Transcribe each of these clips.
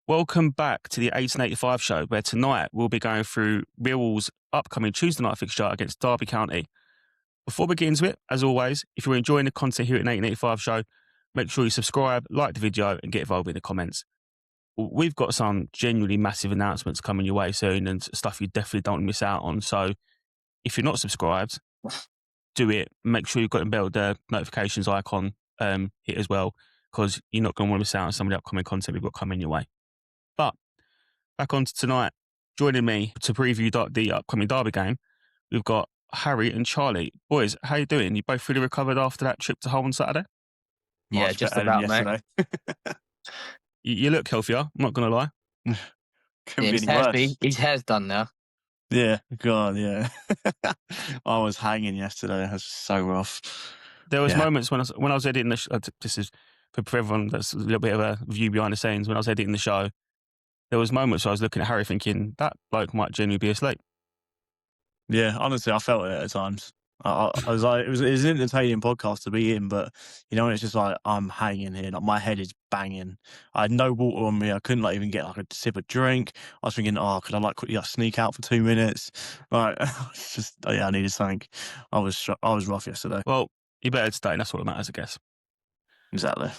Welcome back to the 1885 show, where tonight we'll be going through Millwall's upcoming Tuesday night fixture against Derby County. Before we get into it, as always, if you're enjoying the content here at the 1885 show, make sure you subscribe, like the video, and get involved in the comments. We've got some genuinely massive announcements coming your way soon and stuff you definitely don't want to miss out on. So if you're not subscribed, do it. Make sure you've got the notifications icon hit as well, because you're not going to want to miss out on some of the upcoming content we've got coming your way. But back on to tonight, joining me to preview the upcoming Derby game, we've got Harry and Charlie. Boys, how you doing? You both fully recovered after that trip to Hull on Saturday? Yeah, Much just better about, than yesterday. You look healthier, I'm not going to lie. Couldn't His be any worse. his hair's done now. Yeah, God, yeah. I was hanging yesterday. It was so rough. There was Yeah. moments when I was editing the show. This is for everyone that's a little bit of a view behind the scenes. When I was editing the show, there was moments where I was looking at Harry thinking, that bloke might genuinely be asleep. Yeah, honestly, I felt it at times. I was like, it was an entertaining podcast to be in, but you know, it's just like I'm hanging here, like my head is banging. I had no water on me. I couldn't even get a sip of drink. I was thinking, could I quickly sneak out for 2 minutes? Right, it's just I needed something. I was rough yesterday. Well, you better stay. That's what matters, I guess. Exactly.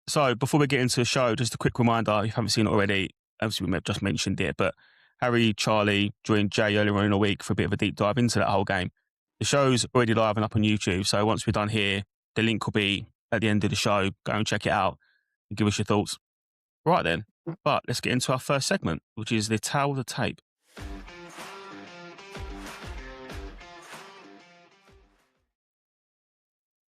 So before we get into the show, just a quick reminder, if you haven't seen it already, obviously we may have just mentioned it, but Harry, Charlie joined Jay earlier on in the week for a bit of a deep dive into that whole game. The show's already live and up on YouTube, so once we're done here, the link will be at the end of the show. Go and check it out and give us your thoughts. Right then, but let's get into our first segment, which is the tale of the tape.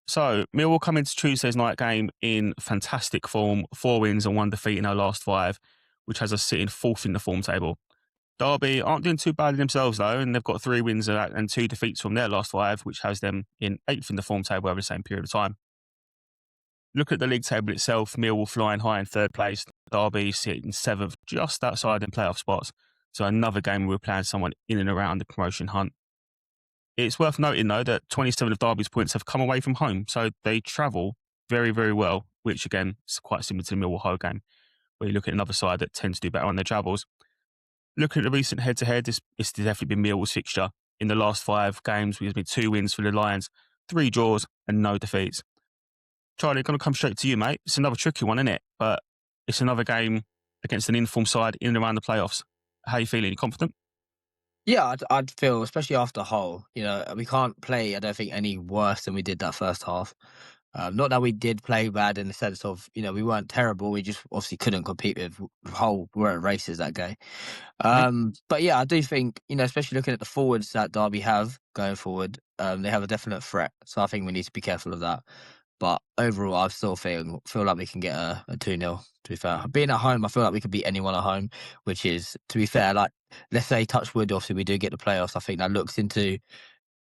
So, Millwall come into Tuesday's night game in fantastic form, 4 wins and 1 defeat in our last 5, which has us sitting 4th in the form table. Derby aren't doing too badly themselves though, and they've got 3 wins and 2 defeats from their last 5, which has them in 8th in the form table over the same period of time. Look at the league table itself, Millwall flying high in 3rd place, Derby sitting 7th, just outside in playoff spots. So another game we're playing someone in and around the promotion hunt. It's worth noting though that 27 of Derby's points have come away from home, so they travel very, very well, which again is quite similar to the Millwall home game, where you look at another side that tends to do better on their travels. Looking at the recent head-to-head, it's definitely been Millwall's fixture. In the last 5 games, we've been 2 wins for the Lions, 3 draws and no defeats. Charlie, going to come straight to you, mate. It's another tricky one, isn't it? But it's another game against an informed side in and around the playoffs. How are you feeling? You confident? Yeah, I'd feel, especially after Hull, we can't play, I don't think, any worse than we did that first half. Not that we did play bad in the sense of, we weren't terrible. We just obviously couldn't compete with Hull. We were at races that day. But yeah, I do think, especially looking at the forwards that Derby have going forward, they have a definite threat. So I think we need to be careful of that. But overall, I still feel like we can get a 2-0, to be fair. Being at home, I feel like we could beat anyone at home, which is, to be fair, like, let's say touch wood, obviously we do get the playoffs. I think that looks into,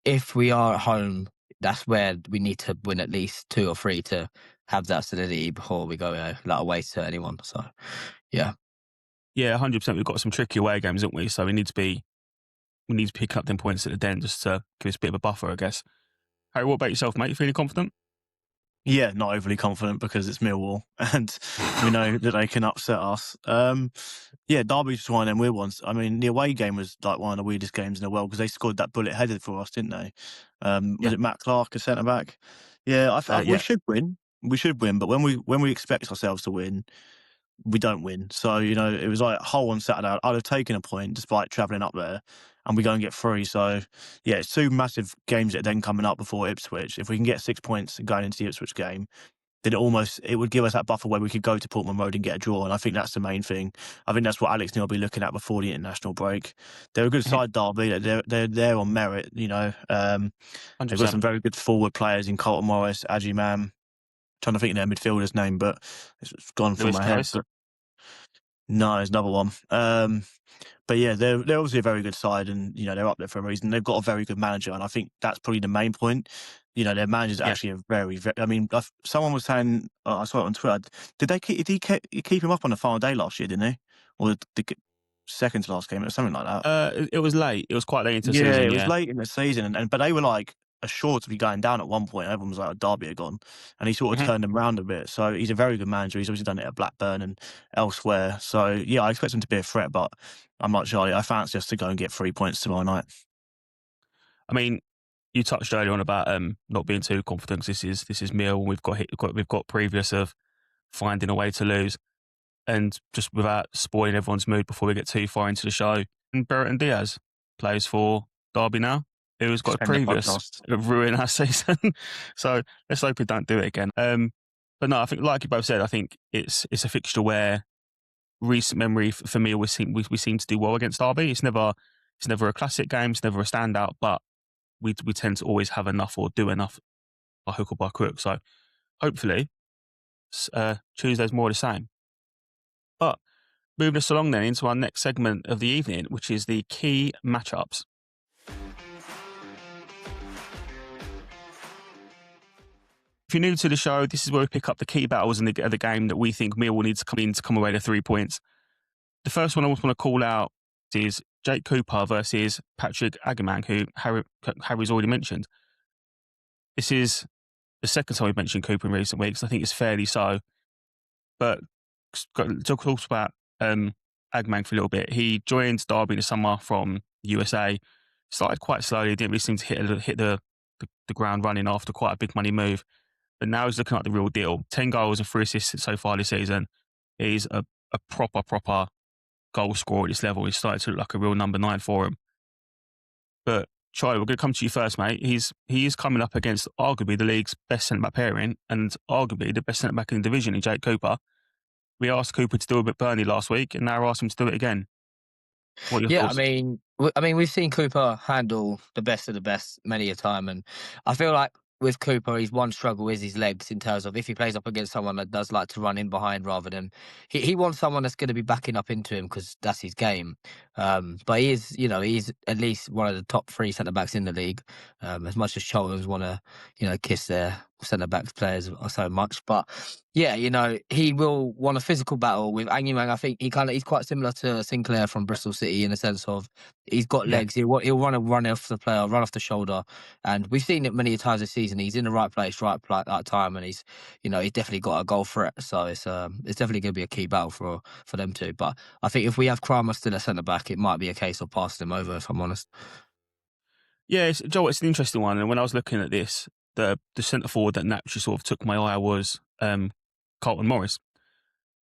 if we are at home, that's where we need to win at least 2 or 3 to have that solidity before we go away to anyone. So, yeah. Yeah, 100%. We've got some tricky away games, haven't we? So we need to pick up them points at the den just to give us a bit of a buffer, I guess. Harry, what about yourself, mate? You feeling confident? Yeah, not overly confident because it's Millwall and we know that they can upset us. Yeah, Derby's just one of them weird ones. I mean, the away game was like one of the weirdest games in the world because they scored that bullet headed for us, didn't they? Was it Matt Clark, a centre back? Yeah, I thought we should win. We should win, but when we expect ourselves to win, we don't win. So, it was like Hull on Saturday. I'd have taken a point despite travelling up there and we go and get 3. So, yeah, it's 2 massive games that are then coming up before Ipswich. If we can get 6 points going into the Ipswich game, then it would give us that buffer where we could go to Portman Road and get a draw. And I think that's the main thing. I think that's what Alex Neil will be looking at before the international break. They're a good side, Derby. They're there on merit, They've got some very good forward players in Colton Morris, Adji Man. Trying to think of their midfielder's name, but it's gone from my head. No, there's another one. But yeah, they're obviously a very good side, and they're up there for a reason. They've got a very good manager, and I think that's probably the main point. Their manager's actually a very, very. I mean, someone was saying, I saw it on Twitter. Did he keep him up on the final day last year? Didn't he? Or the second to last game or something like that? It was late. It was quite late into the season. Yeah, it was late in the season, but they were like assured to be going down at one point. Everyone was like, Derby are gone. And he sort of turned them around a bit. So he's a very good manager. He's obviously done it at Blackburn and elsewhere. So, yeah, I expect him to be a threat, but I'm not sure. I fancy us to go and get 3 points tomorrow night. I mean, you touched earlier on about not being too confident. This is Millwall. We've got previous of finding a way to lose, and just without spoiling everyone's mood before we get too far into the show, and Brereton Diaz plays for Derby now, who's got a previous of ruin our season. So let's hope we don't do it again. But no, I think like you both said, I think it's a fixture where recent memory for me we seem to do well against Derby. It's never a classic game. It's never a standout, but we tend to always have enough or do enough by hook or by crook. So hopefully Tuesday's more of the same. But moving us along then into our next segment of the evening, which is the key matchups. If you're new to the show, this is where we pick up the key battles in the game that we think Millwall needs to come away to 3 points. The first one I want to call out is Jake Cooper versus Patrick Agamang, who Harry's already mentioned. This is the second time we've mentioned Cooper in recent weeks. I think it's fairly so. But talk about Agamang for a little bit. He joined Derby in the summer from USA. Started quite slowly. Didn't really seem to hit the ground running after quite a big money move. But now he's looking like the real deal. 10 goals and 3 assists so far this season. He's a proper goal scorer at this level. He's started to look like a real number 9 for him. But Charlie, we're going to come to you first, mate. He is coming up against arguably the league's best centre-back pairing and arguably the best centre-back in the division in Jake Cooper. We asked Cooper to do it with Burnley last week, and now we're asking him to do it again. What are your thoughts? I mean, we've seen Cooper handle the best of the best many a time, and I feel like with Cooper, his one struggle is his legs in terms of if he plays up against someone that does like to run in behind rather than he wants someone that's going to be backing up into him because that's his game. But he's at least one of the top 3 centre backs in the league. As much as Charlton's want to kiss their centre back players so much, but yeah, he will want a physical battle with Agamang. I think he's quite similar to Sinclair from Bristol City in the sense of he's got legs. He'll want to run off the player, run off the shoulder, and we've seen it many times this season. He's in the right place, right time, and he's definitely got a goal threat. So it's definitely going to be a key battle for them two. But I think if we have Kramer still a centre back, it might be a case of passing him over. If I'm honest. Yeah, Joel, it's an interesting one. And when I was looking at this, the centre forward that naturally sort of took my eye was Carlton Morris.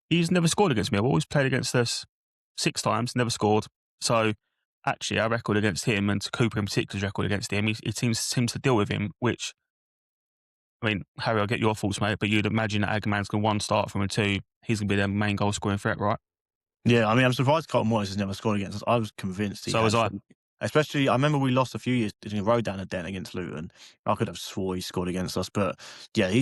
He's never scored against me. I've always played against us 6 times, never scored. So actually, our record against him and Cooper in particular's record against him, he seems to deal with him, which, I mean, Harry, I'll get your thoughts, mate, but you'd imagine that Agamang's going to 1 start from and 2, he's going to be their main goal scoring threat, right? Yeah, I mean, I'm surprised Carlton Morris has never scored against us. I was convinced he So was I. Especially, I remember we lost a few years in a row down at Dent against Luton. I could have swore he scored against us, but yeah,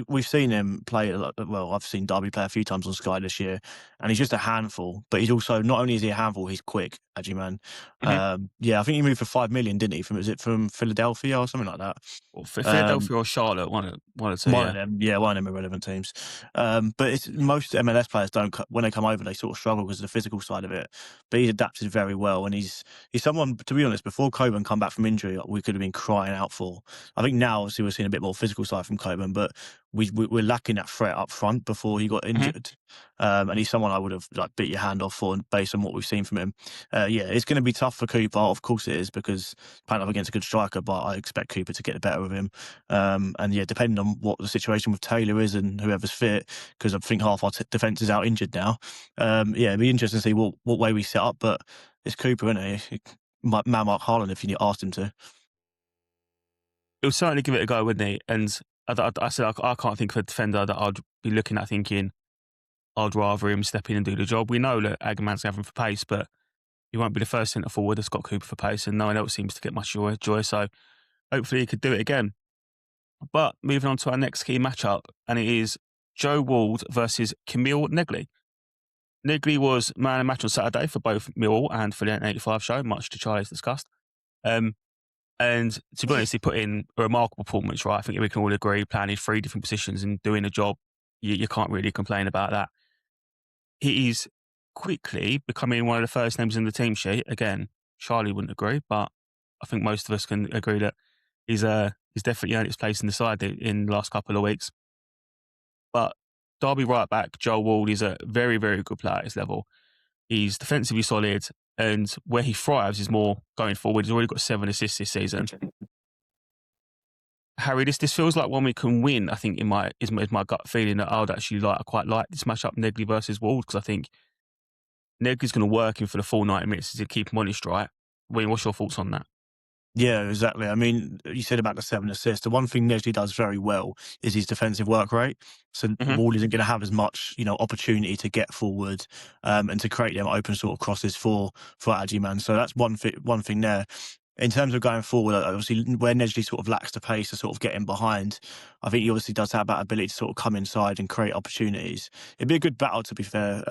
we've seen him play. Well, I've seen Derby play a few times on Sky this year, and he's just a handful. But he's also not only is he a handful, he's quick, Agyman. Yeah, I think he moved for 5 million, didn't he? From Philadelphia or something like that. Well, Philadelphia or Charlotte, one of two. One of them, yeah, one of them irrelevant teams. But most MLS players don't. When they come over, they sort of struggle because of the physical side of it. But he's adapted very well, and he's someone. To be honest, before Coburn come back from injury, we could have been crying out for. I think now, obviously, we're seeing a bit more physical side from Coburn, but we're lacking that threat up front before he got injured. And he's someone I would have bit your hand off for based on what we've seen from him. Yeah, it's going to be tough for Cooper. Of course it is, because playing up against a good striker, but I expect Cooper to get the better of him. And yeah, depending on what the situation with Taylor is and whoever's fit, because I think half our defence is out injured now. Yeah, it'd be interesting to see what way we set up, but it's Cooper, isn't he? Man Mark Haaland if you asked him to. He'll certainly give it a go, wouldn't he? And I said I can't think of a defender that I'd be looking at thinking I'd rather him step in and do the job. We know that Agamang's having for pace, but he won't be the first centre forward that's got Cooper for pace, and no one else seems to get much joy. So hopefully he could do it again. But moving on to our next key matchup, and it is Joe Wald versus Camille Negley. Negley was man of the match on Saturday for both Millwall and for the 85 show, much to Charlie's disgust. And to be honest, he put in a remarkable performance, right? I think we can all agree, playing in 3 different positions and doing a job, you can't really complain about that. He is quickly becoming one of the first names in the team sheet. Again, Charlie wouldn't agree, but I think most of us can agree that He's definitely earned his place in the side in the last couple of weeks. But Derby right back, Joel Ward, is a very, very good player at his level. He's defensively solid, and where he thrives is more going forward. He's already got 7 assists this season. Harry, this feels like one we can win. I think is my gut feeling that I would actually quite like this matchup, Negley versus Ward, because I think Negley's going to work him for the full 90 minutes to keep him honest, right? Wayne, what's your thoughts on that? Yeah, exactly. I mean, you said about the 7 assists. The one thing Nesley does very well is his defensive work rate. So Ward isn't going to have as much, opportunity to get forward and to create them open sort of crosses for Agyman. So that's one thing there. In terms of going forward, obviously, where Nesley sort of lacks the pace to sort of get in behind, I think he obviously does have that ability to sort of come inside and create opportunities. It'd be a good battle, to be fair.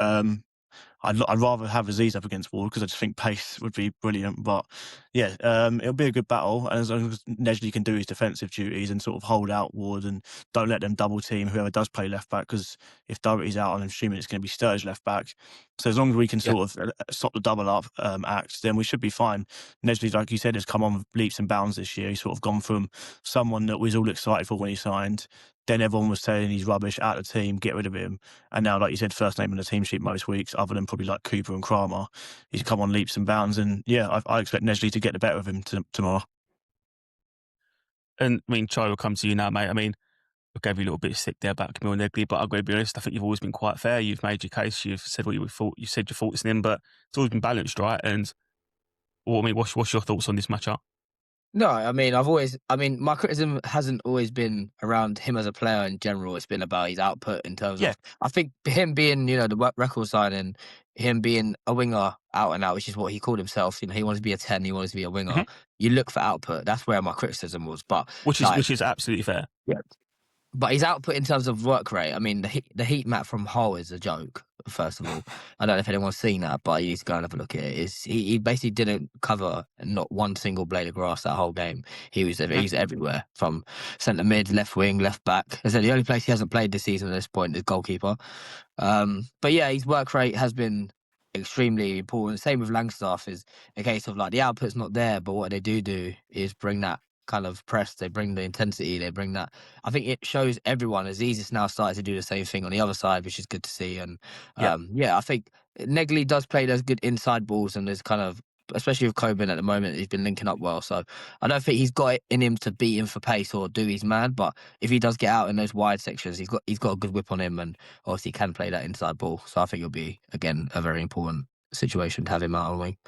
I'd rather have Aziz up against Ward because I just think pace would be brilliant. But yeah, it'll be a good battle. And as long as Nesley can do his defensive duties and sort of hold out Ward and don't let them double team whoever does play left back, because if Doherty's out, I'm assuming it's going to be Sturridge left back. So as long as we can sort of stop the double up act, then we should be fine. Nesley, like you said, has come on leaps and bounds this year. He's sort of gone from someone that we was all excited for when he signed. Then everyone was saying he's rubbish, out of the team, get rid of him. And now, like you said, first name on the team sheet most weeks, other than probably like Cooper and Kramer. He's come on leaps and bounds. And yeah, I expect Nesley to get the better of him tomorrow. And I mean, Charlie will come to you now, mate. I mean, I gave you a little bit of stick there about Camille Negley, but I'm going to be honest, I think you've always been quite fair. You've made your case, you've said what you thought, you said your thoughts in him, but it's always been balanced, right? And what's your thoughts on this matchup? No, my criticism hasn't always been around him as a player in general. It's been about his output in terms of, I think him being, the record signing, him being a winger out and out, which is what he called himself. He wanted to be a 10, he wanted to be a winger. You look for output. That's where my criticism was. But which is absolutely fair. Yeah. But his output in terms of work rate, I mean, the heat map from Hull is a joke, first of all. I don't know if anyone's seen that, but you need to go and have a look at it. He basically didn't cover not one single blade of grass that whole game. He was everywhere, from centre mid, left wing, left back. I said the only place he hasn't played this season at this point is goalkeeper. But yeah, his work rate has been extremely important. Same with Langstaff, is a case of like the output's not there, but what they do is bring that kind of press, they bring the intensity, they bring that. I think it shows everyone. Aziz is now starting to do the same thing on the other side, which is good to see. And I think Negley does play those good inside balls, and there's kind of, especially with Coburn at the moment, he's been linking up well. So I don't think he's got it in him to beat him for pace or do his man, but if he does get out in those wide sections, he's got a good whip on him, and obviously can play that inside ball. So I think it'll be, again, a very important situation to have him out on wing.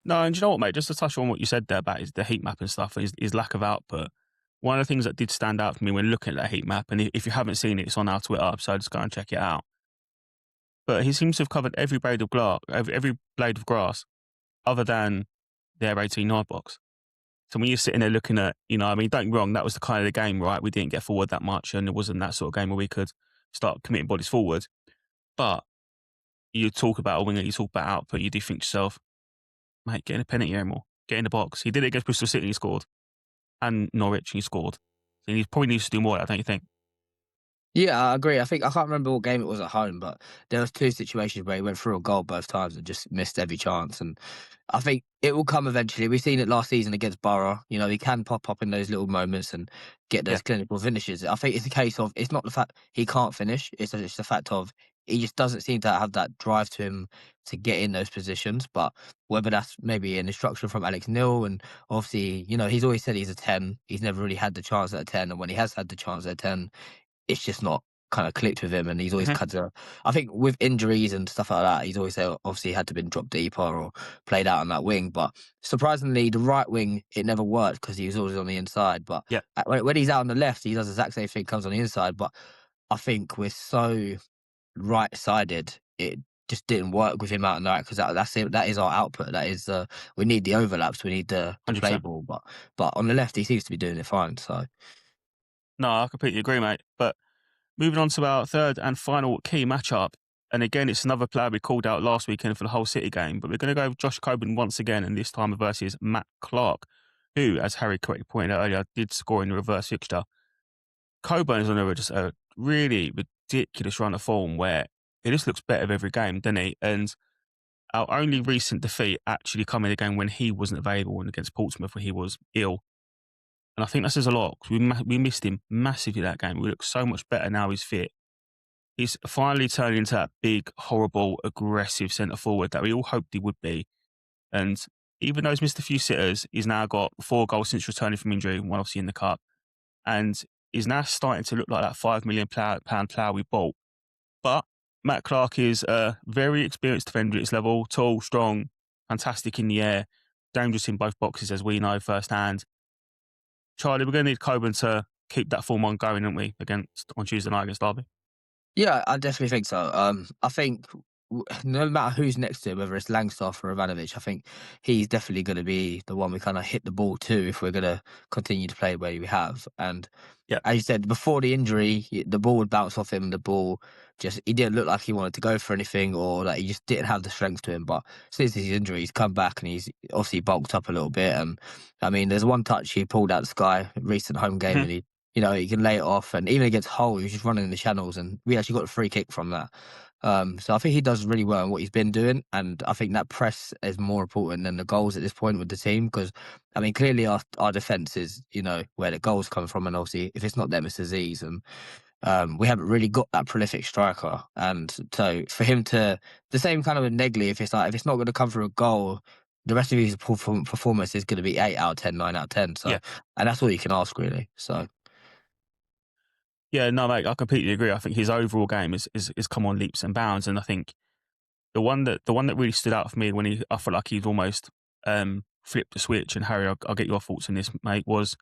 No, and you know what, mate? Just to touch on what you said there about the heat map and stuff, his lack of output. One of the things that did stand out for me when looking at that heat map, and if you haven't seen it, it's on our Twitter, so just go and check it out. But he seems to have covered every blade of grass, other than their 18-yard box. So when you're sitting there looking at, don't get me wrong, that was the kind of the game, right? We didn't get forward that much, and it wasn't that sort of game where we could start committing bodies forward. But you talk about a winger, you talk about output, you do think to yourself, mate, get in a penalty area more. Get in the box. He did it against Bristol City, he scored. And Norwich, he scored. So he probably needs to do more of that, don't you think? Yeah, I agree. I can't remember what game it was at home, but there was 2 situations where he went through a goal both times and just missed every chance. And I think it will come eventually. We've seen it last season against Borough. He can pop up in those little moments and get those clinical finishes. I think it's a case of, it's not the fact he can't finish. It's the fact of, he just doesn't seem to have that drive to him to get in those positions. But whether that's maybe an instruction from Alex Neil, and obviously, he's always said he's a 10. He's never really had the chance at a 10. And when he has had the chance at a 10, it's just not kind of clicked with him, and he's always had to. I think with injuries and stuff like that, he's always obviously had to been dropped deeper or played out on that wing. But surprisingly, the right wing, it never worked because he was always on the inside. But when he's out on the left, he does the exact same thing, comes on the inside. But I think we're so right-sided, it just didn't work with him out on the right, because that's it. That is our output. That is we need the overlaps, we need the play ball. But on the left, he seems to be doing it fine. So no, I completely agree, mate. But moving on to our third and final key matchup, and again, it's another player we called out last weekend for the Hull City game, but we're going to go with Josh Coburn once again, and this time versus Matt Clark, who, as Harry correctly pointed out earlier, did score in the reverse fixture. Coburn is on just a really ridiculous run of form where it just looks better every game, doesn't he? And our only recent defeat actually come in a game when he wasn't available, and against Portsmouth when he was ill. And I think that says a lot, 'cause we missed him massively that game. We look so much better now he's fit. He's finally turning into that big, horrible, aggressive centre forward that we all hoped he would be. And even though he's missed a few sitters, he's now got 4 goals since returning from injury, one obviously in the cup. And he's now starting to look like that £5 million pound player we bought. But Matt Clark is a very experienced defender at his level, tall, strong, fantastic in the air, dangerous in both boxes, as we know firsthand. Charlie, we're going to need Coburn to keep that form on going, aren't we, on Tuesday night against Derby? Yeah, I definitely think so. I think no matter who's next to him, whether it's Langstaff or Ivanovic, I think he's definitely going to be the one we kind of hit the ball to if we're going to continue to play the way we have. And Yeah. as you said, before the injury, the ball would bounce off him. The ball he didn't look like he wanted to go for anything, or that he just didn't have the strength to him. But since his injury, he's come back and he's obviously bulked up a little bit. And I mean, there's one touch he pulled out the sky, recent home game, and he can lay it off. And even against Hull, he was just running in the channels, and we actually got a free kick from that. So I think he does really well in what he's been doing, and I think that press is more important than the goals at this point with the team, because I mean, clearly our defence is, where the goals come from, and obviously if it's not them, it's Aziz, and we haven't really got that prolific striker. And so for him the same kind of with Negley, if it's not going to come through a goal, the rest of his performance is going to be 8 out of 10, 9 out of 10. So, and that's all you can ask, really. So. Yeah, no, mate, I completely agree. I think his overall game is come on leaps and bounds, and I think the one that really stood out for me when I felt like he'd almost flipped the switch. And Harry, I'll get your thoughts on this, mate. Was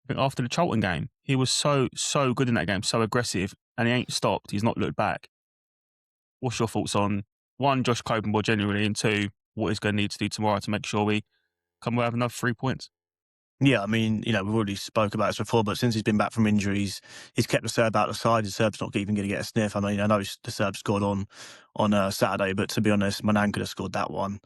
I think after the Charlton game, he was so good in that game, so aggressive, and he ain't stopped. He's not looked back. What's your thoughts on one, Josh Coburn more generally, and two, what he's going to need to do tomorrow to make sure we come away with another 3 points? Yeah, I mean, we've already spoke about this before, but since he's been back from injuries, he's kept the Serb out of the side. The Serb's not even going to get a sniff. I mean, I know the Serb scored on Saturday, but to be honest, Manan could have scored that one.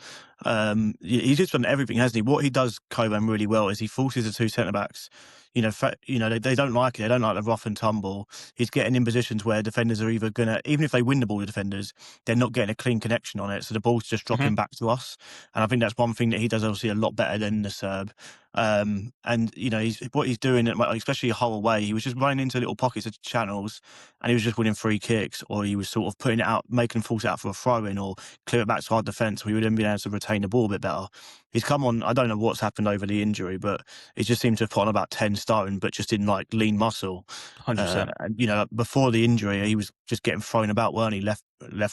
He's just done everything, hasn't he? What he does, Coburn, really well is he forces the two centre-backs. They don't like it. They don't like the rough and tumble. He's getting in positions where defenders are either going to, even if they win the ball, the defenders, they're not getting a clean connection on it. So the ball's just dropping back to us. And I think that's one thing that he does obviously a lot better than the Serb. What he's doing, especially Hull away, he was just running into little pockets of channels and he was just winning free kicks, or he was sort of putting it out, making them force it out for a throw-in or clear it back to our defence. We would then be able to retain the ball a bit better. He's come on, I don't know what's happened over the injury, but he just seemed to have put on about 10 stone, but just in like lean muscle. 100%. Before the injury, he was just getting thrown about, weren't he? Left,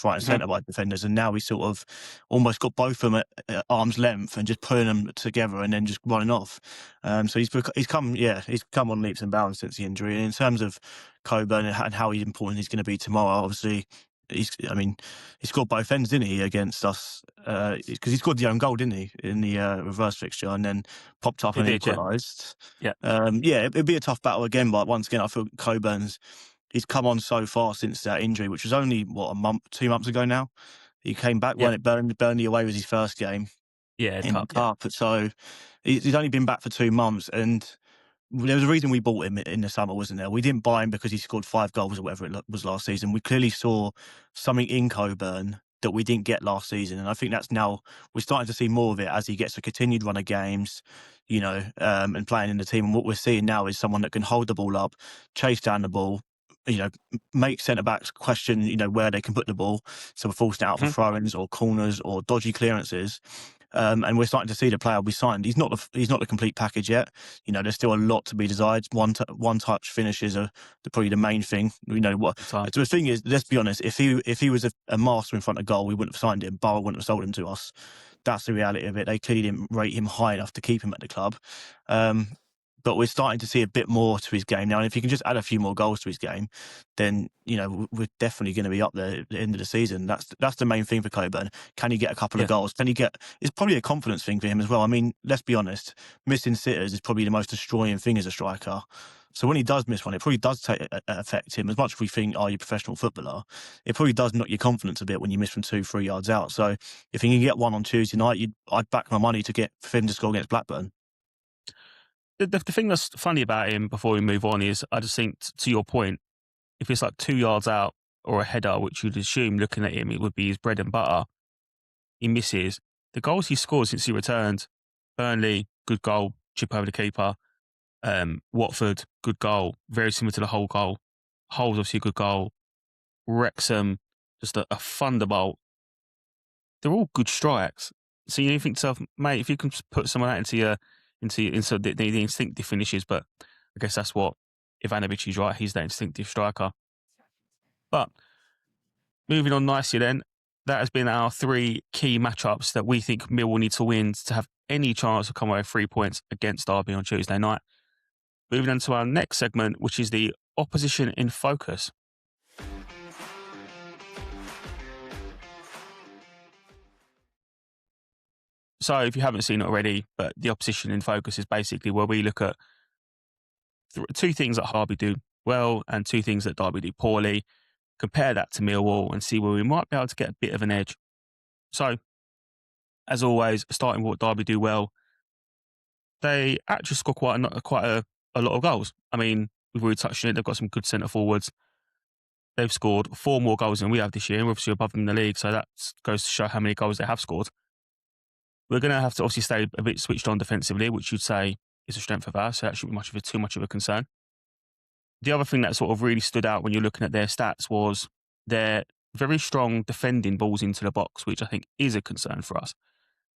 right and centre by defenders. And now he's sort of almost got both of them at arm's length and just putting them together and then just running off. So he's come on leaps and bounds since the injury. And in terms of Coburn and how important he's going to be tomorrow, obviously, he scored both ends, didn't he, against us? Because he scored the own goal, didn't he, in the reverse fixture, and then popped up and equalised. Yeah. It'd be a tough battle again, but once again, I feel he's come on so far since that injury, which was only 2 months ago now. He came back when Burnley away was his first game. Yeah, in the cup. So he's only been back for 2 months, and there was a reason we bought him in the summer, wasn't there? We didn't buy him because he scored 5 goals or whatever it was last season. We clearly saw something in Coburn that we didn't get last season, and I think that's now we're starting to see more of it as he gets a continued run of games, and playing in the team. And what we're seeing now is someone that can hold the ball up, chase down the ball, make centre backs question, where they can put the ball. So we're forcing it out for throw-ins or corners or dodgy clearances. And we're starting to see the player we signed. He's not the complete package yet. There's still a lot to be desired. One touch finishes are probably the main thing. So the thing is, let's be honest. If he was a master in front of goal, we wouldn't have signed him. Borough wouldn't have sold him to us. That's the reality of it. They clearly didn't rate him high enough to keep him at the club. But we're starting to see a bit more to his game now. And if he can just add a few more goals to his game, then, we're definitely going to be up there at the end of the season. That's the main thing for Coburn. Can he get a couple of goals? It's probably a confidence thing for him as well. I mean, let's be honest, missing sitters is probably the most destroying thing as a striker. So when he does miss one, it probably does affect him. As much as we think, you're a professional footballer, it probably does knock your confidence a bit when you miss from 2-3 yards out. So if he can get one on Tuesday night, I'd back my money for him to score against Blackburn. The thing that's funny about him before we move on is I just think, to your point, if it's like 2 yards out or a header, which you'd assume looking at him, it would be his bread and butter, he misses. The goals he scored since he returned, Burnley, good goal, chip over the keeper. Watford, good goal, very similar to the Hull goal. Hull's obviously a good goal. Wrexham, just a thunderbolt. They're all good strikes. So you think to yourself, mate, if you can put some of that into the instinctive finishes, but I guess that's what Ivanovic is, right? He's that instinctive striker. But moving on nicely then, that has been our 3 key matchups that we think Millwall need to win to have any chance to come away with 3 points against Derby on Tuesday night. Moving on to our next segment, which is the opposition in focus. So if you haven't seen it already, but the opposition in focus is basically where we look at 2 things that Derby do well and 2 things that Derby do poorly, compare that to Millwall and see where we might be able to get a bit of an edge. So, as always, starting with what Derby do well, they actually score quite a lot of goals. I mean, we've already touched on it. They've got some good centre forwards. They've scored 4 more goals than we have this year. We're obviously above them in the league, so that goes to show how many goals they have scored. We're going to have to obviously stay a bit switched on defensively, which you'd say is a strength of ours, so that shouldn't be too much of a concern. The other thing that sort of really stood out when you're looking at their stats was their very strong defending balls into the box, which I think is a concern for us.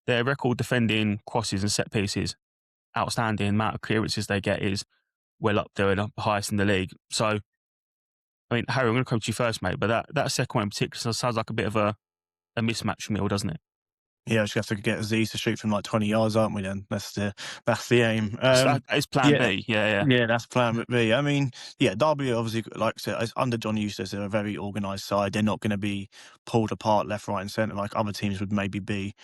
Their record defending crosses and set pieces, outstanding. The amount of clearances they get is well up there and up the highest in the league. So, I mean, Harry, I'm going to come to you first, mate, but that second one in particular sounds like a bit of a mismatch for Mill, doesn't it? Yeah, we just have to get Aziz to shoot from like 20 yards, aren't we? Then that's the aim. It's plan B. Yeah, that's plan B. I mean, yeah, Derby obviously, like I said, under John Eustace, they're a very organised side. They're not going to be pulled apart left, right, and centre like other teams would maybe be.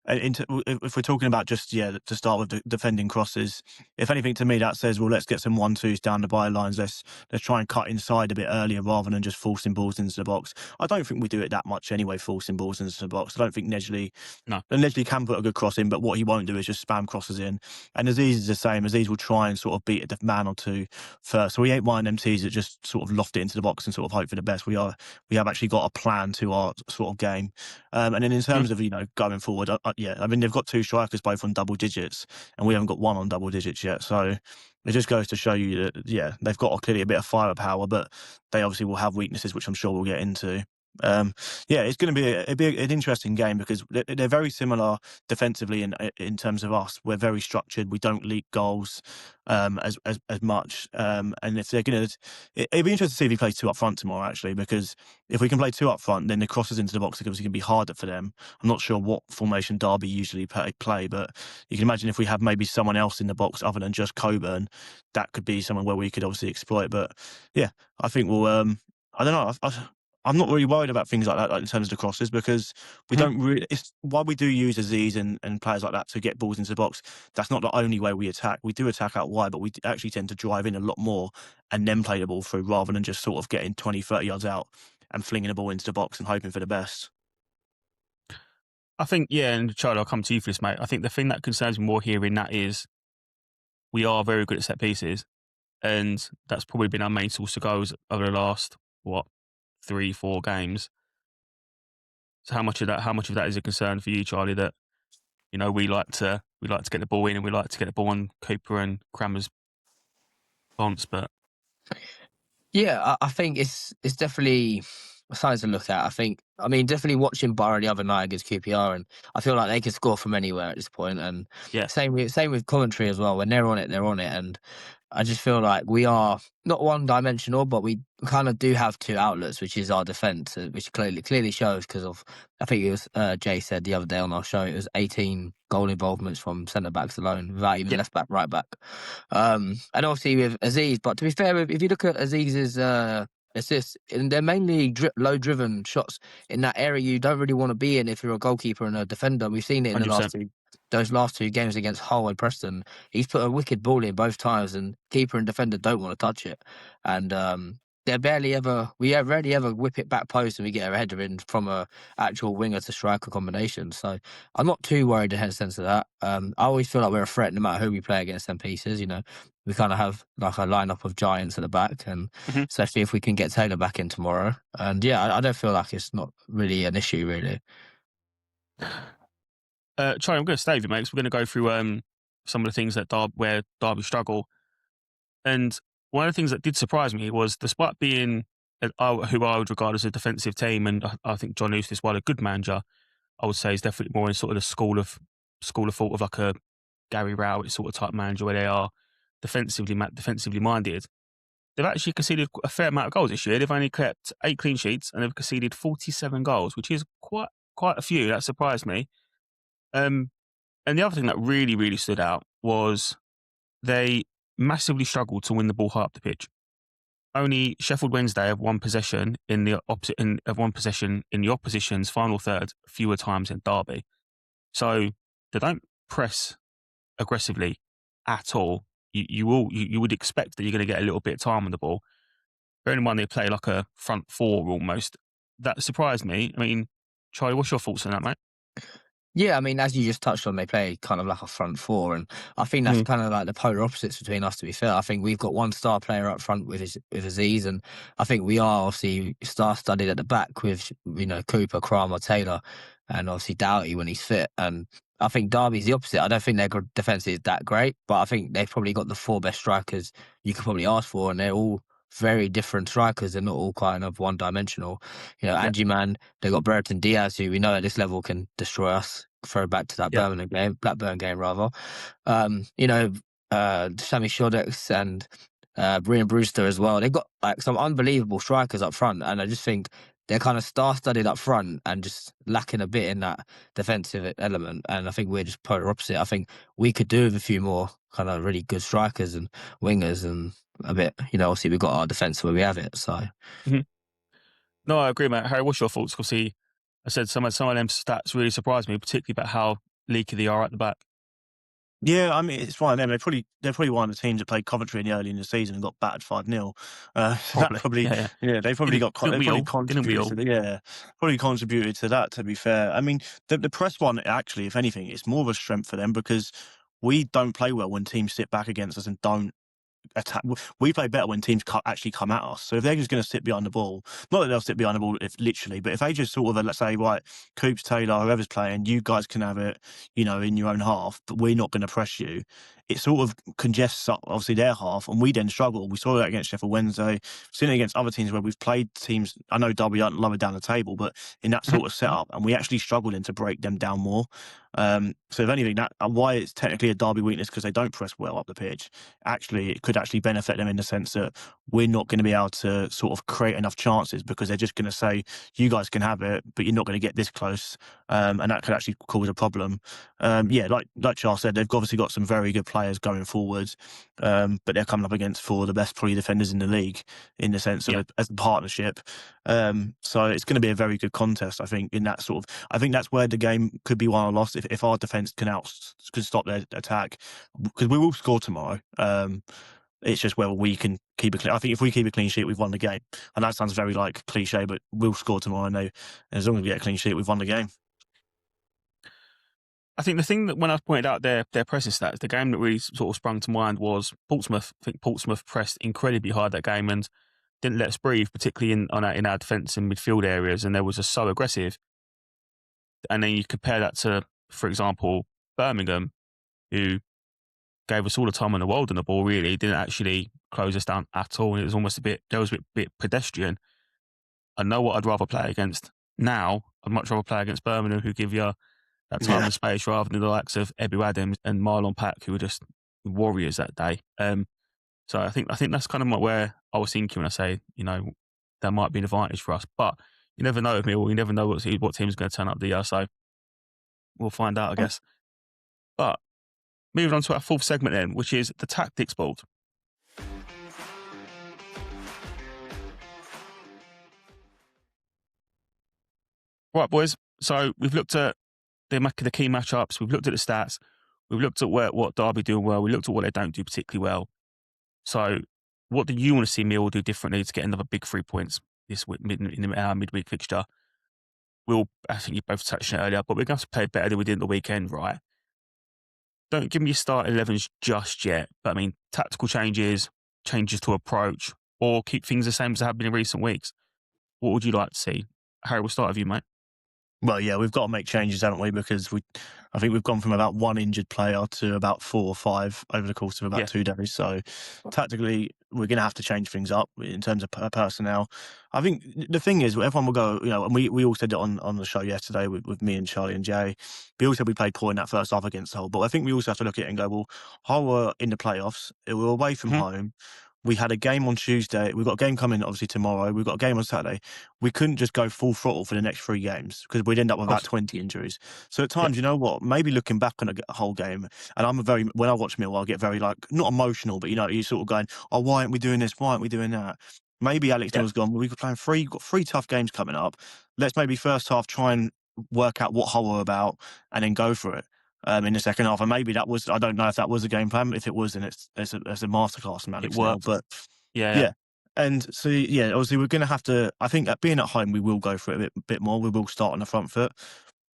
If we're talking about just to start with the defending crosses, if anything to me that says, well, let's get some 1-2s down the bylines. Let's try and cut inside a bit earlier rather than just forcing balls into the box. I don't think we do it that much anyway, forcing balls into the box. I don't think Nedgley can put a good cross in, but what he won't do is just spam crosses in. And Aziz is the same. Aziz will try and sort of beat a man or two first. So we ain't one of them teams that just sort of loft it into the box and sort of hope for the best. We have actually got a plan to our sort of game. And then in terms of going forward, I mean, they've got 2 strikers both on double digits, and we haven't got 1 on double digits yet. So it just goes to show you that, they've got clearly a bit of firepower, but they obviously will have weaknesses, which I'm sure we'll get into. It's going to be an interesting game because they're very similar defensively in terms of us. We're very structured. We don't leak goals as much. And if they're going to, it'd be interesting to see if he plays 2 up front tomorrow, actually, because if we can play 2 up front, then the crosses into the box are obviously going to be harder for them. I'm not sure what formation Derby usually play, but you can imagine if we have maybe someone else in the box other than just Coburn, that could be someone where we could obviously exploit. But yeah, I think we'll. I don't know. I'm not really worried about things like that, like in terms of the crosses, because we don't really. It's why we do use Aziz and players like that to get balls into the box. That's not the only way we attack. We do attack out wide, but we actually tend to drive in a lot more and then play the ball through rather than just sort of getting 20, 30 yards out and flinging the ball into the box and hoping for the best. I think, and Charlie, I'll come to you for this, mate. I think the thing that concerns me more here in that is we are very good at set pieces, and that's probably been our main source of goals over the last 3-4 games. So how much of that is a concern for you, Charlie? That we like to get the ball in and we like to get the ball on Cooper and Cramer's bonds, but yeah, I think it's definitely something to look at. I mean, definitely watching Borough the other night against QPR, and I feel like they can score from anywhere at this point. And same with Coventry as well. When they're on it, and I just feel like we are not one-dimensional, but we kind of do have 2 outlets, which is our defence, which clearly shows because of, I think it was Jay said the other day on our show, it was 18 goal involvements from centre-backs alone, without even left-back, right-back. And obviously with Aziz, but to be fair, if you look at Aziz's assists, and they're mainly low-driven shots in that area you don't really want to be in if you're a goalkeeper and a defender. We've seen it in 100%. those last 2 games against Hull and Preston. He's put a wicked ball in both times, and keeper and defender don't want to touch it. And we rarely ever whip it back post and we get a header in from a actual winger to striker combination. So I'm not too worried in the sense of that. I always feel like we're a threat no matter who we play against them pieces. We kind of have like a lineup of giants at the back, and especially if we can get Taylor back in tomorrow. And I don't feel like it's not really an issue, really. Charlie, I'm going to stay with you, mate, because we're going to go through some of the things that where Derby struggle. And one of the things that did surprise me was, despite being who I would regard as a defensive team, and I think John Eustace, while a good manager, I would say is definitely more in sort of the school of thought of like a Gary Rowett sort of type manager, where they are defensively minded. They've actually conceded a fair amount of goals this year. They've only kept 8 clean sheets and they've conceded 47 goals, which is quite a few. That surprised me. And the other thing that really, really stood out was they massively struggled to win the ball high up the pitch. Only Sheffield Wednesday have one possession in the opposition's final third fewer times than Derby. So they don't press aggressively at all. You would expect that you're going to get a little bit of time on the ball. Bearing in mind they play like a front four almost. That surprised me. I mean, Charlie, what's your thoughts on that, mate? Yeah, I mean, as you just touched on, they play kind of like a front four, and I think that's kind of like the polar opposites between us, to be fair. I think we've got one star player up front with Aziz, and I think we are obviously star-studded at the back with, Cooper, Kramer, Taylor, and obviously Doughty when he's fit. And I think Derby's the opposite. I don't think their defence is that great, but I think they've probably got the 4 best strikers you could probably ask for, and they're all very different strikers. They're not all kind of one-dimensional. Angie Man, they've got Brereton Diaz, who we know at this level can destroy us. Throw back to that Blackburn game rather. Sammy Shodex and Brian Brewster as well. They've got like some unbelievable strikers up front, and I just think they're kind of star-studded up front and just lacking a bit in that defensive element. And I think we're just polar opposite. I think we could do with a few more kind of really good strikers and wingers, and a bit, obviously we've got our defence where we have it. So, No, I agree, mate. Harry, what's your thoughts? Because I said some of them stats really surprised me, particularly about how leaky they are at the back. Yeah, I mean, it's one of them. They're probably one of the teams that played Coventry in the early in the season and got battered 5-0. They probably contributed to that, to be fair. I mean, the press one, actually, if anything, it's more of a strength for them because we don't play well when teams sit back against us and don't attack. We play better when teams actually come at us. So if they're just going to sit behind the ball, not that they'll sit behind the ball literally, but if they just sort of, let's say, right, Coops, Taylor, whoever's playing, you guys can have it, in your own half, but we're not going to press you. It sort of congests up, obviously, their half, and we then struggle. We saw that against Sheffield Wednesday. We've seen it against other teams where we've played teams, I know Derby aren't lower down the table, but in that sort of setup, and we actually struggled to break them down more. So if anything, that why it's technically a Derby weakness, because they don't press well up the pitch. Actually, it could actually benefit them in the sense that we're not going to be able to sort of create enough chances because they're just going to say, you guys can have it, but you're not going to get this close. And that could actually cause a problem. Like Charles said, they've obviously got some very good players going forwards, but they're coming up against 4 of the best probably defenders in the league in the sense of as a partnership. So it's going to be a very good contest, I think, in that sort of. I think that's where the game could be won or lost if our defence can stop their attack, because we will score tomorrow. It's just whether we can keep a clean. I think if we keep a clean sheet, we've won the game. And that sounds very like cliche, but we'll score tomorrow. And as long as we get a clean sheet, we've won the game. I think the thing that when I pointed out their pressing stats, the game that really sort of sprung to mind was Portsmouth. I think Portsmouth pressed incredibly hard that game and didn't let us breathe, particularly in our defence and midfield areas, and they was just so aggressive. And then you compare that to, for example, Birmingham, who gave us all the time in the world on the ball, really, didn't actually close us down at all. And it was almost a bit pedestrian. I know what I'd rather play against now. I'd much rather play against Birmingham, who give you that time and space, rather than the likes of Ebu Adams and Marlon Pack, who were just warriors that day. So I think that's kind of where I was thinking when I say, that might be an advantage for us. But you never know with Millwall. You never know what team's going to turn up the year. So we'll find out, I guess. But moving on to our 4th segment then, which is the tactics board. Right, boys. So we've looked at the key matchups. We've looked at the stats. We've looked at what Derby do well. We looked at what they don't do particularly well. So what do you want to see Millwall do differently to get another big 3 points this week in our midweek fixture? I think you both touched on it earlier, but we're going to play better than we did at the weekend, right? Don't give me your start 11s just yet, but I mean, tactical changes to approach, or keep things the same as they have been in recent weeks. What would you like to see? Harry, we'll start with you, mate. Well, yeah, we've got to make changes, haven't we? Because I think we've gone from about 1 injured player to about 4 or 5 over the course of about 2 days. So tactically, we're going to have to change things up in terms of personnel. I think the thing is, everyone will go, and we all said it on the show yesterday with me and Charlie and Jay. We all said we played poor in that first half against Hull, but I think we also have to look at it and go, well, Hull were in the playoffs. We were away from home. We had a game on Tuesday. We've got a game coming, obviously, tomorrow. We've got a game on Saturday. We couldn't just go full throttle for the next 3 games because we'd end up with about 20 injuries. So at times, you know what? Maybe looking back on a whole game, and when I watch Millwall, I get very, not emotional, but, you're sort of going, oh, why aren't we doing this? Why aren't we doing that? Maybe Alex Neil's gone, well, we've got 3 tough games coming up. Let's maybe first half try and work out what Hull are about and then go for it. In the second half, and maybe that was, I don't know if that was the game plan. If it was, then it's a masterclass from Alex Neil. But yeah. And so, obviously we're going to have to, I think being at home, we will go for it a bit more. We will start on the front foot.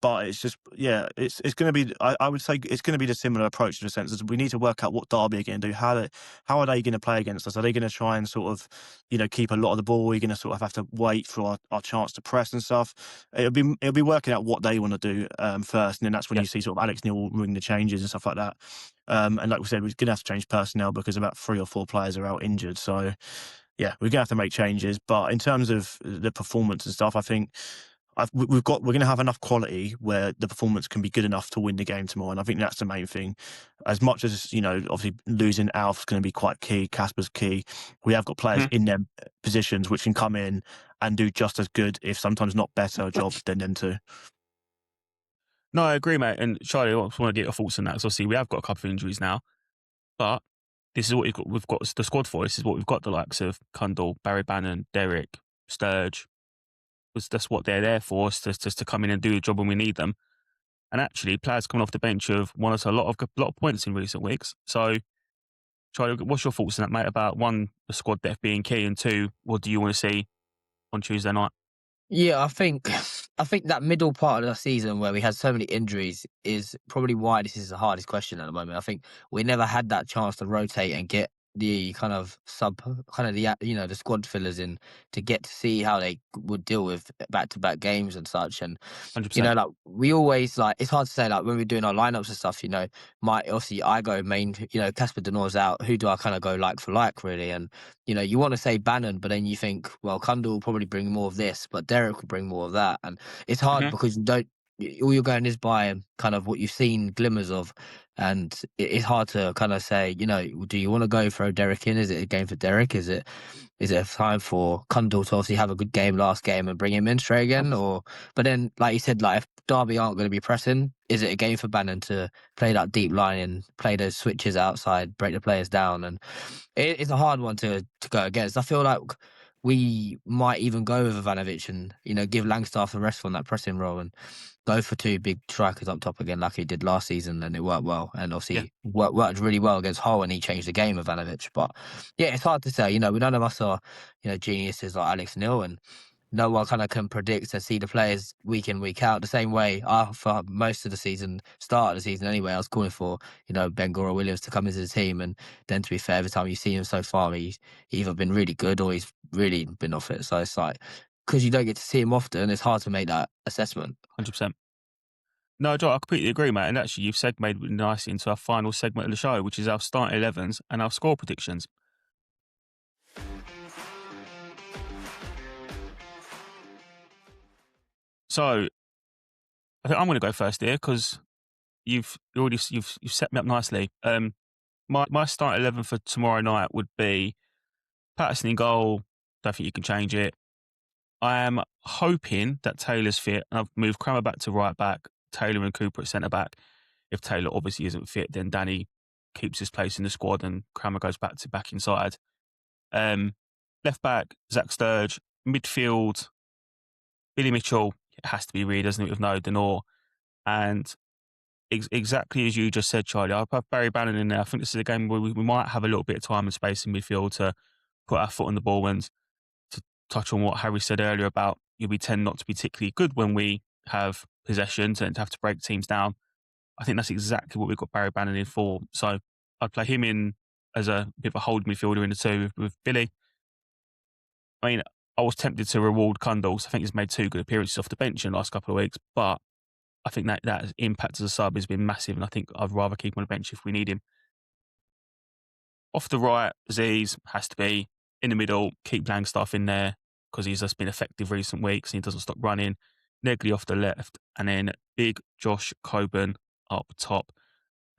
But it's just, it's going to be, I would say it's going to be the similar approach to the sense that we need to work out what Derby are going to do. How are they going to play against us? Are they going to try and sort of, keep a lot of the ball? Are we going to sort of have to wait for our chance to press and stuff? It'll be working out what they want to do first. And then that's when you see sort of Alex Neil ring the changes and stuff like that. And like we said, we're going to have to change personnel because about 3 or 4 players are out injured. So, yeah, we're going to have to make changes. But in terms of the performance and stuff, I think we're going to have enough quality where the performance can be good enough to win the game tomorrow, and I think that's the main thing. As much as obviously losing Alf's going to be quite key, Casper's key. We have got players in their positions which can come in and do just as good, if sometimes not better, a job than them two. No, I agree, mate. And Charlie, I just want to get your thoughts on that. Because obviously we have got a couple of injuries now, but this is what we've got the squad for. This is what we've got, the likes of Cundall, Barry Bannon, Derek, Sturge. That's what they're there for, just to come in and do the job when we need them. And actually, players coming off the bench have won us a lot of points in recent weeks. So, Charlie, what's your thoughts on that, mate? About 1, the squad depth being key, and 2, what do you want to see on Tuesday night? Yeah, I think that middle part of the season where we had so many injuries is probably why this is the hardest question at the moment. I think we never had that chance to rotate and get the the squad fillers in to get to see how they would deal with back-to-back games and such. And 100%. we always it's hard to say when we're doing our lineups and stuff. Obviously I go main. Casper Denor's out. Who do I kind of go like for like really? And you want to say Bannon, but then you think, well, Cundall will probably bring more of this, but Derek will bring more of that, and it's hard because all you're going is by kind of what you've seen glimmers of, and it's hard to kind of say, do you want to throw Derek in? Is it a game for Derek? Is it a time for Cundall to obviously have a good game last game and bring him in straight again? But then, like you said, if Derby aren't going to be pressing, is it a game for Bannon to play that deep line and play those switches outside, break the players down? And it's a hard one to go against. I feel like we might even go with Ivanovic and give Langstaff a rest on that pressing role and go for 2 big strikers up top again like he did last season, and it worked well. And obviously worked really well against Hull, and he changed the game, Ivanovic. But yeah, it's hard to say. None of us are geniuses like Alex Neil, and no one kind of can predict and see the players week in, week out the same way. For most of the season, start of the season anyway, I was calling for Ben Gora Williams to come into the team, and then to be fair, every time you see him so far, he's either been really good or he's really been off it. So it's because you don't get to see him often, it's hard to make that assessment. 100%. No, Joe, I completely agree, mate. And actually, you've segued nicely into our final segment of the show, which is our starting 11s and our score predictions. So, I think I'm going to go first here because you've set me up nicely. My starting 11 for tomorrow night would be Patterson in goal. Don't think you can change it. I am hoping that Taylor's fit, and I've moved Crammer back to right back, Taylor and Cooper at centre back. If Taylor obviously isn't fit, then Danny keeps his place in the squad and Crammer goes back inside. Left back, Zach Sturge. Midfield, Billy Mitchell. It has to be Reed, doesn't it, with no Denor. And exactly as you just said, Charlie, I'll put Barry Bannon in there. I think this is a game where we might have a little bit of time and space in midfield to put our foot on the ball and to touch on what Harry said earlier about we tend not to be particularly good when we have possessions and have to break teams down. I think that's exactly what we've got Barry Bannon in for. So I'd play him in as a bit of a holding midfielder in the 2 with Billy. I mean, I was tempted to reward Cundall. I think he's made 2 good appearances off the bench in the last couple of weeks, but I think that impact as a sub has been massive, and I think I'd rather keep him on the bench if we need him. Off the right, Aziz has to be. In the middle, keep Langstaff in there because he's just been effective recent weeks and he doesn't stop running. Negley off the left, and then big Josh Coburn up top.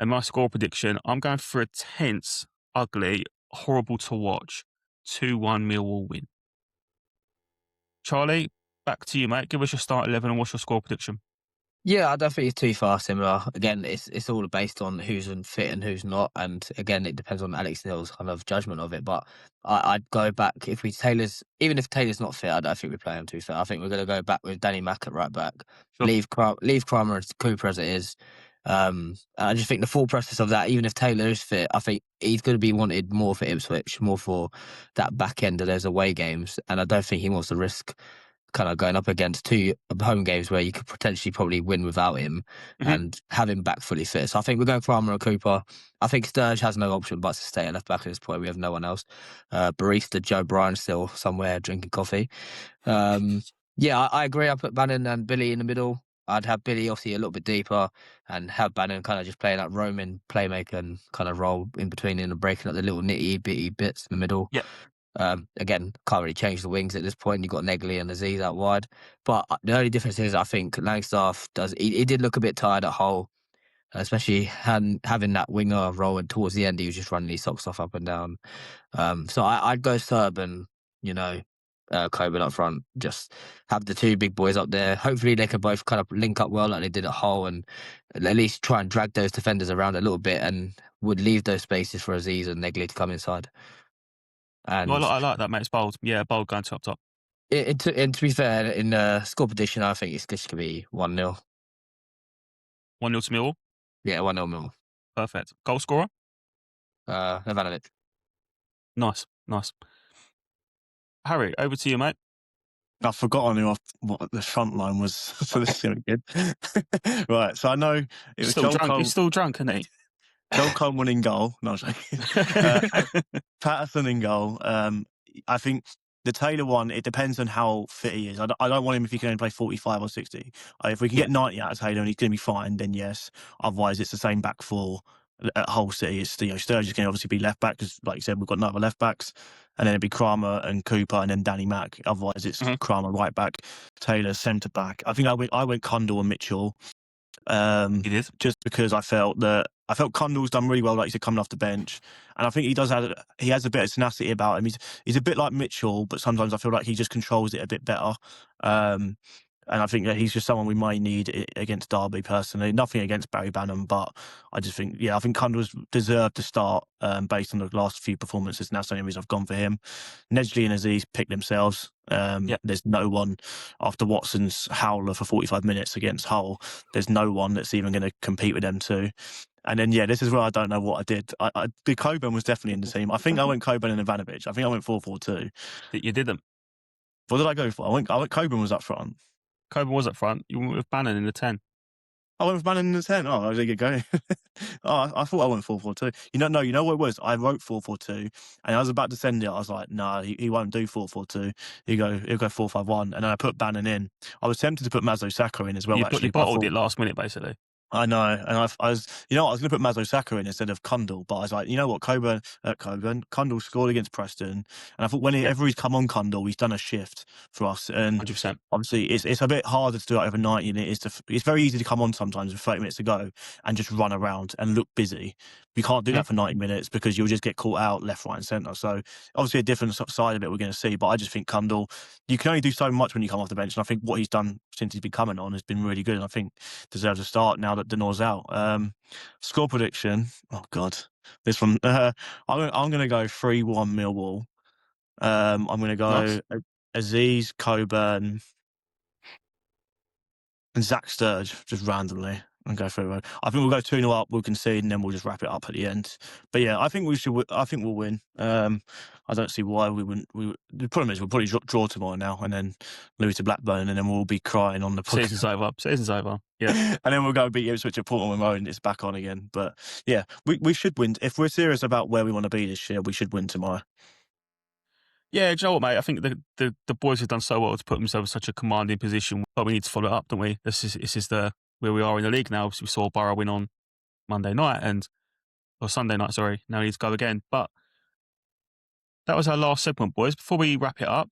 And my score prediction, I'm going for a tense, ugly, horrible to watch 2-1 Millwall win. Charlie, back to you, mate. Give us your start 11 and what's your score prediction? Yeah, I don't think it's too far similar. Again, it's all based on who's fit and who's not, and again, it depends on Alex Neil's kind of judgment of it. But I'd go back if even if Taylor's not fit, I don't think we play him too fit. I think we're going to go back with Danny Mack at right back, Sure. leave Kramer and Cooper as it is. And I just think the full process of that, even if Taylor is fit, I think he's going to be wanted more for Ipswich, more for that back end of those away games, and I don't think he wants to risk kind of going up against two home games where you could potentially probably win without him and have him back fully fit. So I think we're going Kramer and Cooper. I think Sturge has no option but to stay at left back at this point. We have no one else. Barista Joe Bryan still somewhere drinking coffee. Yeah, I agree. I put Bannon and Billy in the middle. I'd have Billy obviously a little bit deeper and have Bannon kind of just playing that roaming playmaker and kind of role in between and breaking up the little nitty bitty bits in the middle. Yeah. Again, can't really change the wings at this point. You've got Negley and Aziz out wide. But the only difference is I think Langstaff he did look a bit tired at Hull, especially having that winger role, and towards the end he was just running his socks off up and down. So I'd go Serb and, Coburn up front. Just have the two big boys up there. Hopefully they can both kind of link up well like they did at Hull and at least try and drag those defenders around a little bit and would leave those spaces for Aziz and Negley to come inside. And Well, I like that, mate. It's bold. Yeah, bold going to up top. And to be fair, in the score prediction, I think it's just going to be 1-0. 1-0 to Millwall. Yeah, 1-0 Millwall. Perfect. Goal scorer? Ivanovic. Nice. Harry, over to you, mate. I've forgotten what the front line was, so this is going to be good. Right, so I know it was He's still drunk, isn't he? Joel Coleman in goal. No, I'm joking. Patterson in goal. I think the Taylor one, it depends on how fit he is. I don't want him if he can only play 45 or 60. If we can get 90 out of Taylor and he's going to be fine, then yes. Otherwise, it's the same back four at Hull City. It's Sturgis can obviously be left back because, like you said, we've got no other left backs. And then it'd be Kramer and Cooper and then Danny Mack. Otherwise, it's Kramer right back, Taylor centre back. I think I went Condell and Mitchell. He did. Just because I felt Condell's done really well, like you said, coming off the bench, and I think he has a bit of tenacity about him. He's a bit like Mitchell, but sometimes I feel like he just controls it a bit better. And I think that he's just someone we might need against Derby personally. Nothing against Barry Bannon, but I just think, I think Condell's deserved to start based on the last few performances, and that's the only reason I've gone for him. Nedgley and Aziz pick themselves. There's no one after Watson's howler for 45 minutes against Hull. There's no one that's even going to compete with them two. And then, this is where I don't know what I did. The Coburn was definitely in the team. I think I went Coburn and Ivanovic. I think I went 4-4-2. You didn't. What did I go for? I went Coburn was up front. Coburn was up front. You went with Bannon in the 10. I went with Bannon in the 10. Oh, there you go. I thought I went 4-4-2. You know what it was? I wrote 4-4-2, and I was about to send it. I was like, no, he won't do 4-4-2. He'll go 4-5-1, and then I put Bannon in. I was tempted to put Mazo Saka in as well. You bottled it last minute, basically. I know, and I was going to put Mazo Saka in instead of Condell, but I was like, you know what, Condell scored against Preston, and I thought whenever he's come on Condell, he's done a shift for us, and 100%. Obviously it's a bit harder to do it over 90, and it's very easy to come on sometimes with 30 minutes to go and just run around and look busy. You can't do that for 90 minutes because you'll just get caught out left, right, and centre. So obviously a different side of it we're going to see, but I just think Condell, you can only do so much when you come off the bench, and I think what he's done since he's been coming on has been really good, and I think deserves a start now that Denor's out. Score prediction. Oh God, this one. I'm going to go 3-1 Millwall. I'm going to go Aziz, Coburn, and Zach Sturge just randomly and go through. I think we'll go 2-0 up. We'll concede, and then we'll just wrap it up at the end. But I think we should. I think we'll win. I don't see why we wouldn't. The problem is we'll probably draw tomorrow now, and then lose to Blackburn, and then we'll be crying on the Season's over. Yeah, and then we'll go beat Ipswich at Portland Road, and it's back on again. But we should win if we're serious about where we want to be this year. We should win tomorrow. Yeah, do you know what, mate? I think the boys have done so well to put themselves in such a commanding position, but we need to follow it up, don't we? This is the where we are in the league now. Obviously, we saw Borough win on Monday night or Sunday night, sorry. Now we need to go again. But that was our last segment, boys. Before we wrap it up,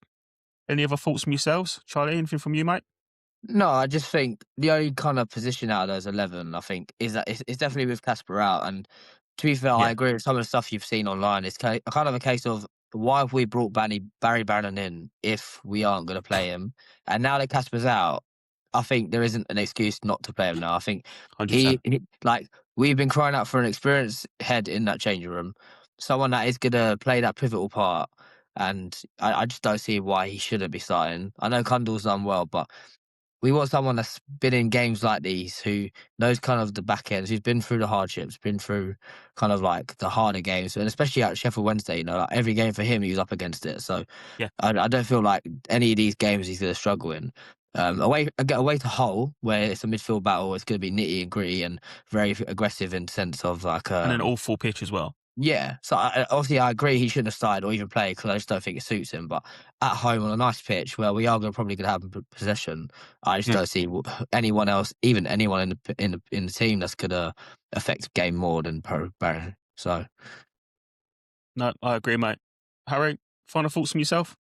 any other thoughts from yourselves? Charlie, anything from you, mate? No, I just think the only kind of position out of those 11, I think, is that it's definitely with Casper out. And to be fair, I Yeah. agree with some of the stuff you've seen online. It's kind of a case of why have we brought Barry Bannon in if we aren't going to play him? And now that Casper's out, I think there isn't an excuse not to play him now. I think 100%. like we've been crying out for an experienced head in that changing room, someone that is going to play that pivotal part. And I just don't see why he shouldn't be starting. I know Kundal's done well, but we want someone that's been in games like these, who knows kind of the back ends, who's been through the hardships, been through kind of like the harder games, and especially at Sheffield Wednesday, like every game for him, he was up against it. So Yeah. I don't feel like any of these games he's going to struggle in. Away to Hull, where it's a midfield battle, it's going to be nitty and gritty and very aggressive in the sense of like And an awful pitch as well. Yeah, so obviously I agree he shouldn't have started or even played because I just don't think it suits him. But at home on a nice pitch where we are probably going to have possession, I just don't see anyone else, even anyone in the team, that's going to affect the game more than Barry. So No, I agree, mate. Harry, final thoughts from yourself?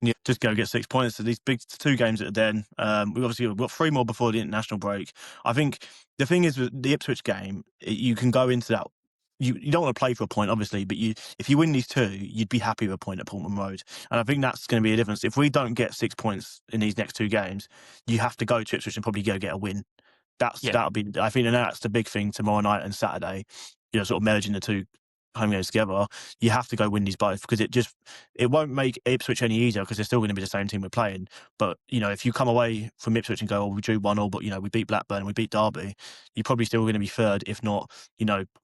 Yeah, just go get 6 points. So these big 2 games at the Den. We've got 3 more before the international break. I think the thing is with the Ipswich game, you can go into that. You don't want to play for a point, obviously, but if you win these 2, you'd be happy with a point at Portman Road. And I think that's going to be a difference. If we don't get 6 points in these next 2 games, you have to go to Ipswich and probably go get a win. That'll be. I think that's the big thing tomorrow night and Saturday. Sort of merging the 2 home games together. You have to go win these both because it won't make Ipswich any easier because they're still going to be the same team we're playing. But if you come away from Ipswich and go, oh, we drew 1-1, but we beat Blackburn and we beat Derby, you're probably still going to be third, if not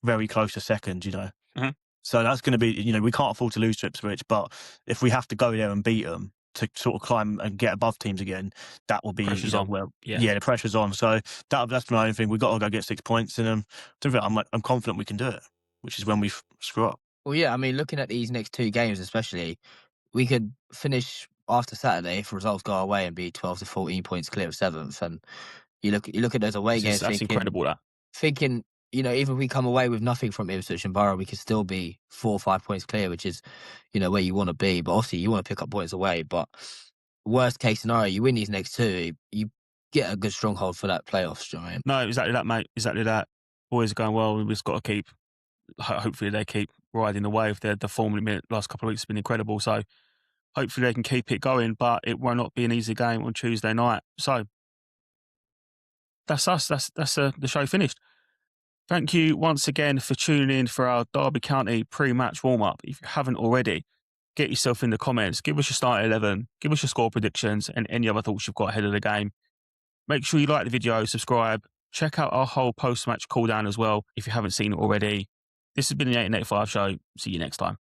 very close to second. Mm-hmm. So that's going to be we can't afford to lose to Ipswich, but if we have to go there and beat them to sort of climb and get above teams again, that will be pressure's on. The pressure's on. So that's my own thing. We've got to go get 6 points, and I'm confident we can do it, which is when we screw up. Well, yeah, I mean, looking at these next 2 games, especially, we could finish after Saturday if results go our way and be 12 to 14 points clear of 7th. And you look at those away games. That's incredible. Thinking, even if we come away with nothing from Ipswich and Borough, we could still be 4 or 5 points clear, which is, where you want to be. But obviously, you want to pick up points away. But worst case scenario, you win these next 2, you get a good stronghold for that playoffs. Do you know what I mean? No, exactly that, mate. Exactly that. Boys are going well. We've just got to keep. Hopefully, they keep riding the wave. The form in the last couple of weeks has been incredible. So hopefully, they can keep it going. But it will not be an easy game on Tuesday night. So that's us. That's the show finished. Thank you once again for tuning in for our Derby County pre-match warm-up. If you haven't already, get yourself in the comments. Give us your start 11. Give us your score predictions and any other thoughts you've got ahead of the game. Make sure you like the video, subscribe. Check out our whole post-match cool down as well if you haven't seen it already. This has been the 1885 show. See you next time.